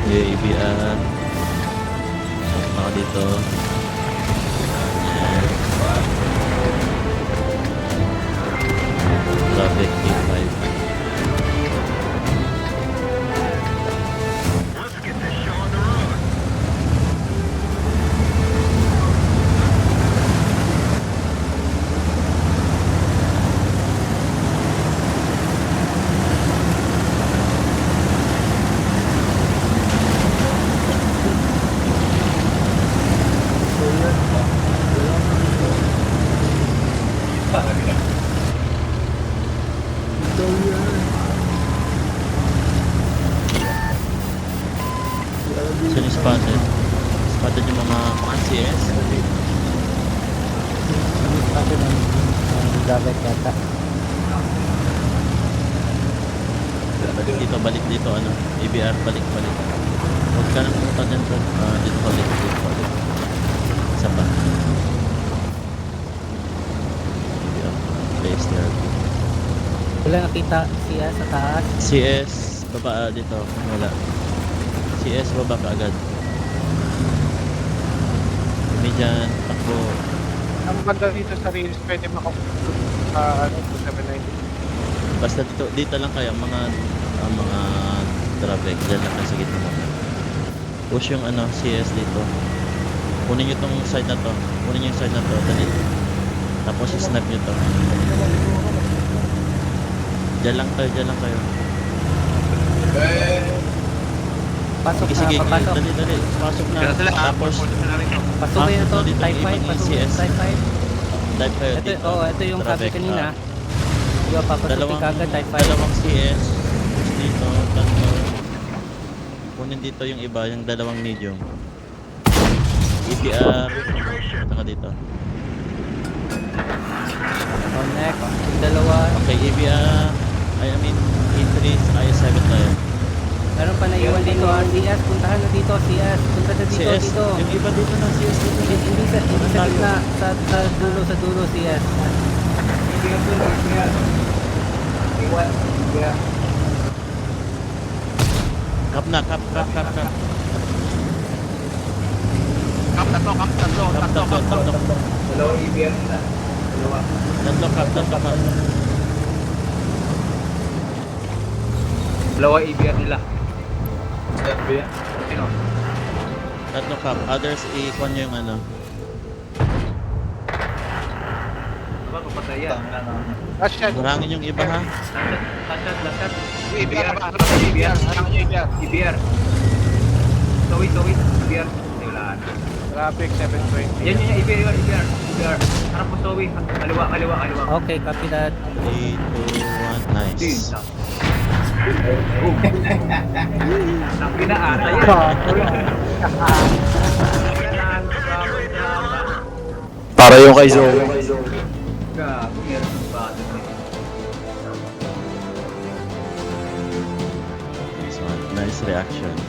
ABR. Ako dito. Ayan. Traffic E5. Saan yung spotted? Spotted yung mga CS? Spotted ng Gabet yata. Balik dito, ano? ABR, balik. Huwag ka nang pumunta dyan, bro. Dito balik. Isa pa. ABR, place there. Wala nakita siya sa taas. CS, baba dito. Wala. CS, baba ka agad. Kami dyan, takbo. Ang banda dito sa Reels, pwede makapunta sa ano, 790. Basta dito lang kayo, mga traffic. Dyan lang kayo sa gitna mo. Push yung ano, CS dito. Kunin nyo tong side na to. Dali. Tapos snap nyo to. Dyan lang kayo. Pasok Sige, na, papasok. dali. Pasok na. Tapos, Pasok na ito, dito type yung 5, ibang pasok na CS. type 5. dive kayo Ito, dito. ito yung copy Traffic, kanina. Diba, papasukin kagad type 5. dalawang CS. Dito, tatlo. Kunin dito yung iba, yung dalawang medium. EPR. Ito ka dito. Connect, yung dalawa. Okay, EPR. I mean, E3, I7 tayo. Meron pa naiwan dito, CS. Puntahan na dito, CS. Punta na dito, CS, dito. yung iba dito na CS dito. Hindi sa gitna, sa dulo, CS. Kap na. Kap tatlo. Dalawang EBR na. Dalawa. Tatlo kap. Dalawa EBR nila. EBR? Sino? Tatlo kap. Others, i-con nyo yung ano. Diba papatay yan? Last shot. Kurangin yung iba ha. Last shot. EBR. EBR. Tawid. EBR. Ay, wala na. Traffic 720. Yan, EBR. Harap mo Towi. Kaliwa. Okay, copy that. 3, 2, 1, nice. Sabi na ata yan. Para yung kay Zoe. Gago, meron ng bata. Nice one. Nice reaction.